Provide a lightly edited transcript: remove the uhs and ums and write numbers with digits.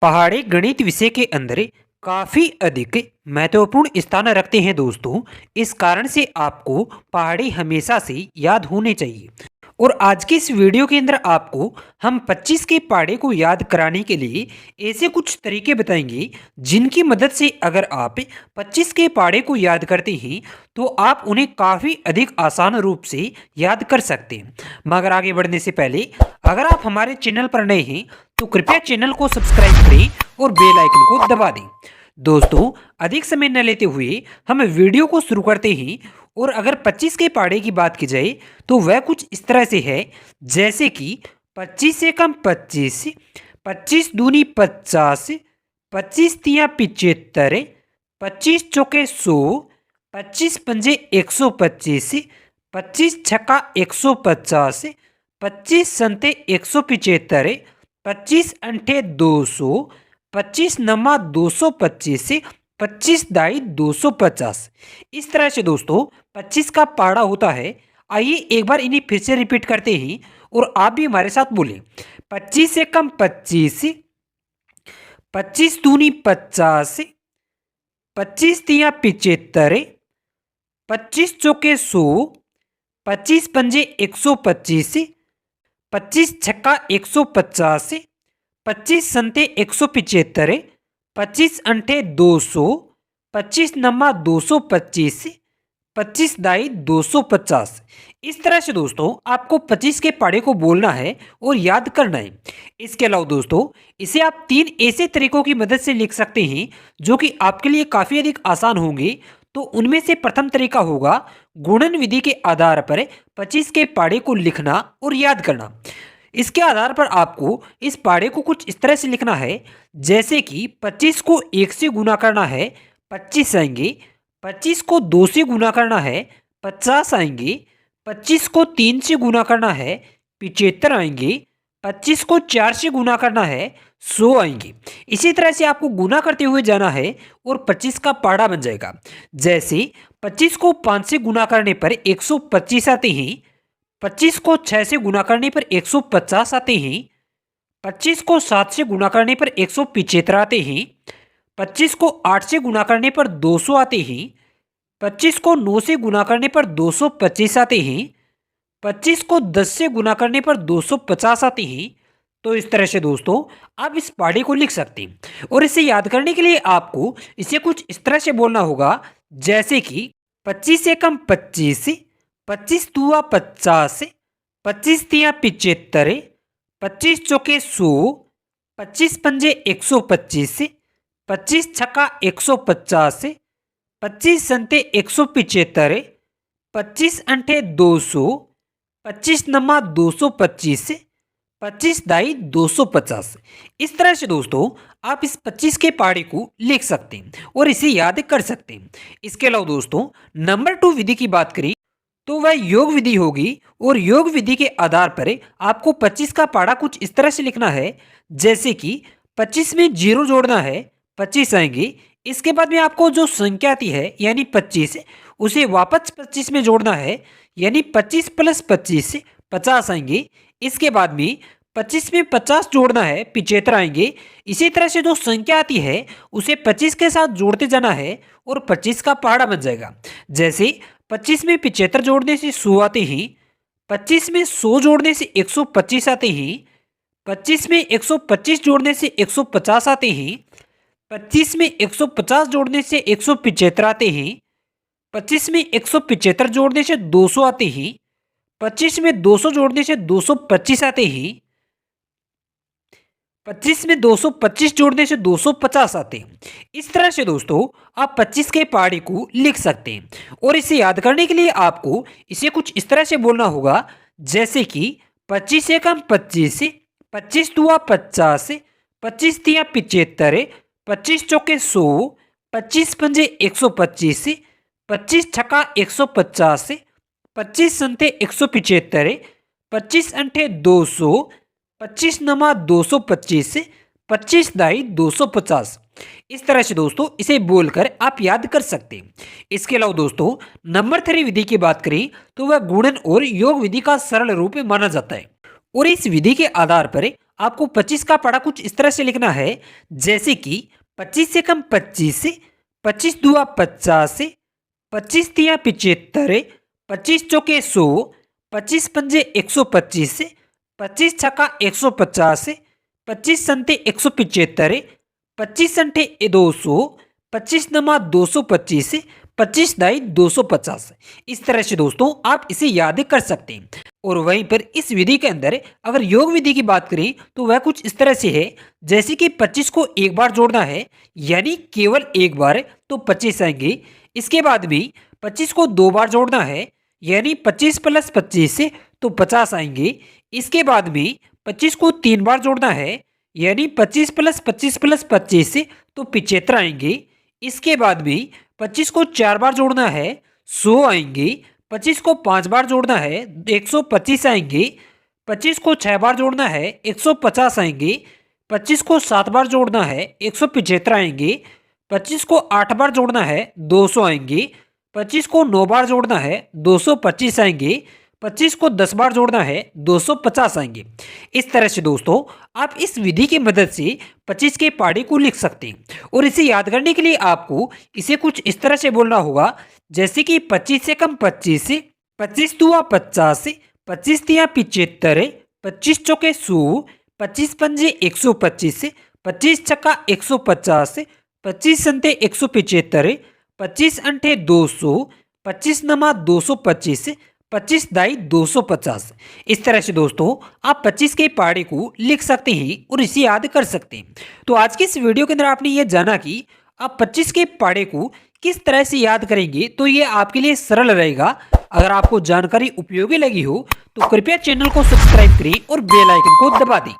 पहाड़ी गणित विषय के अंदर काफ़ी अधिक महत्वपूर्ण स्थान रखते हैं दोस्तों। इस कारण से आपको पहाड़ी हमेशा से याद होने चाहिए। और आज के इस वीडियो के अंदर आपको हम 25 के पहाड़े को याद कराने के लिए ऐसे कुछ तरीके बताएंगे जिनकी मदद से अगर आप 25 के पहाड़े को याद करते हैं तो आप उन्हें काफ़ी अधिक आसान रूप से याद कर सकते हैं। मगर आगे बढ़ने से पहले अगर आप हमारे चैनल पर नए हैं तो कृपया चैनल को सब्सक्राइब करें और बेल आइकन को दबा दें। दोस्तों, अधिक समय न लेते हुए हम वीडियो को शुरू करते हैं। और अगर 25 के पहाड़े की बात की जाए तो वह कुछ इस तरह से है, जैसे कि 25 से कम 25, 25 दूनी 50, 25 तिया 75, 25 चौके 100, 25 पंजे 125, 25 छक्का 150, 25 संते 175, 25 अंठे 200, 25 नमा 225, 25 दाई 250। इस तरह से दोस्तों 25 का पहाड़ा होता है। आइए एक बार इन्हें फिर से रिपीट करते हैं और आप भी हमारे साथ बोलें। 25 से कम 25, 25 दूनी 50, 25 तिया 75, 25 चौके 100, 25 पंजे 125, 25 छक्का 150, 25 संते 175, 25 अंठे 200, 25 नमा 225, 25 दाई 250। इस तरह से दोस्तों आपको 25 के पहाड़े को बोलना है और याद करना है। इसके अलावा दोस्तों इसे आप 3 ऐसे तरीकों की मदद से लिख सकते हैं जो कि आपके लिए काफ़ी अधिक आसान होंगे। तो उनमें से प्रथम तरीका होगा गुणन विधि के आधार पर 25 के पहाड़े को लिखना और याद करना। इसके आधार पर आपको इस पहाड़े को कुछ इस तरह से लिखना है, जैसे कि 25 को 1 से गुना करना है 25 आएंगे, 25 को 2 से गुना करना है 50 आएंगे, 25 को 3 से गुना करना है 75 आएंगे, 25 को 4 से गुना करना है 100 आएंगे। इसी तरह से आपको गुना करते हुए जाना है और 25 का पहाड़ा बन जाएगा। जैसे 25 को 5 से गुना करने पर 125 आते हैं, 25 को 6 से गुना करने पर 150 आते हैं, 25 को 7 से गुना करने पर 175 आते हैं, 25 को 8 से गुना करने पर 200 आते हैं, 25 को 9 से गुना करने पर 225 आते हैं, 25 को 10 से गुना करने पर 250 आते हैं। तो इस तरह से दोस्तों आप इस पहाड़े को लिख सकते हैं। और इसे याद करने के लिए आपको इसे कुछ इस तरह से बोलना होगा, जैसे कि 25 से कम 25, 25 दुआ 50, 25 तिया 75, 25 चौके 100, 25 पंजे 125, 25 छक्का 150, 25 संते 175, 25 अंठे 200, 25 नमा 225, 25 दाई 250। इस तरह से दोस्तों आप इस 25 के पहाड़े को लिख सकते हैं और इसे याद कर सकते हैं। इसके अलावा दोस्तों नंबर 2 विधि की बात करें तो वह योग विधि होगी। और योग विधि के आधार पर आपको 25 का पहाड़ा कुछ इस तरह से लिखना है, जैसे कि 25 में 0 जोड़ना है 25 आएंगे। इसके बाद में आपको जो संख्या आती है यानी 25 उसे वापस 25 में जोड़ना है, यानी 25 प्लस 25 50 आएंगे। इसके बाद में 25 में 50 जोड़ना है 75 आएंगे। इसी तरह से जो संख्या आती है उसे 25 के साथ जोड़ते जाना है और 25 का पहाड़ा बन जाएगा। जैसे 25 में 75 जोड़ने से 100 आते हैं, 25 में 100 जोड़ने से 125 आते हैं, 25 में 125 जोड़ने से 150 आते हैं, 25 में 150 जोड़ने से 175 आते हैं, 25 में 175 जोड़ने से 200 आते हैं, 25 में 200 जोड़ने से 225 आते हैं, 25 में 225 जोड़ने से 250 आते हैं। इस तरह से दोस्तों आप 25 के पहाड़े को लिख सकते हैं। और इसे याद करने के लिए आपको इसे कुछ इस तरह से बोलना होगा, जैसे कि 25 से कम 25, 25 दुआ 50, 25 तिया 75, 25 चौके 100, 25 पंजे 125, 25 छक्का 150, 25 संते 175, 25 अंठे 200, 25 नमा 225, 25 दाई 250। इस तरह से दोस्तों इसे बोलकर आप याद कर सकते हैं। इसके अलावा दोस्तों नंबर 3 विधि की बात करें तो वह गुणन और योग विधि का सरल रूप माना जाता है। और इस विधि के आधार पर आपको 25 का पढ़ा कुछ इस तरह से लिखना है, जैसे कि 25 से कम 25 से, 25 दुआ 50 से, 25 तिया 75, 25 चौके 100, 25 पंजे 125 से, 25 छक्का 150 से, 25 संते 175, 25 अंठे 200, 25 नमा 225 से, 25 दाई 250। इस तरह से दोस्तों आप इसे याद कर सकते हैं। और वहीं पर इस विधि के अंदर अगर योग विधि की बात करें तो वह कुछ इस तरह से है, जैसे कि 25 को एक बार जोड़ना है, यानी केवल एक बार, तो 25 आएंगे। इसके बाद भी 25 को दो बार जोड़ना है, यानी 25 प्लस 25 से, तो 50 आएंगे। इसके बाद भी 25 को तीन बार जोड़ना है, यानी 25 प्लस 25 प्लस 25 से, तो 75 आएंगे। इसके बाद भी 25 को चार बार जोड़ना है, 100 आएंगे। 25 को पांच बार जोड़ना है, 125 आएंगे। 25 को छह बार जोड़ना है, 150 आएंगे। 25 को सात बार जोड़ना है, 175 आएंगे। 25 को आठ बार जोड़ना है, 200 आएंगे। 25 को नौ बार जोड़ना है, 225 आएंगे। 25 को 10 बार जोड़ना है, 250 आएंगे। इस तरह से दोस्तों आप इस विधि की मदद से 25 के पहाड़े को लिख सकते हैं। और इसे याद करने के लिए आपको इसे कुछ इस तरह से बोलना होगा, जैसे कि 25 से कम 25 से, 25 दुआ 50 से, 25 तिया 75, 25 चौके 100, 25 पंजे 125 से, 25 छक्का 150 से, 25 संते 175, 25 अंठे 200, 25 नमा 225 से, 25 दाई 250। इस तरह से दोस्तों आप 25 के पहाड़े को लिख सकते हैं और इसे याद कर सकते हैं। तो आज की इस वीडियो के अंदर आपने ये जाना कि आप 25 के पहाड़े को किस तरह से याद करेंगे, तो ये आपके लिए सरल रहेगा। अगर आपको जानकारी उपयोगी लगी हो तो कृपया चैनल को सब्सक्राइब करें और बेल आइकन को दबा दें।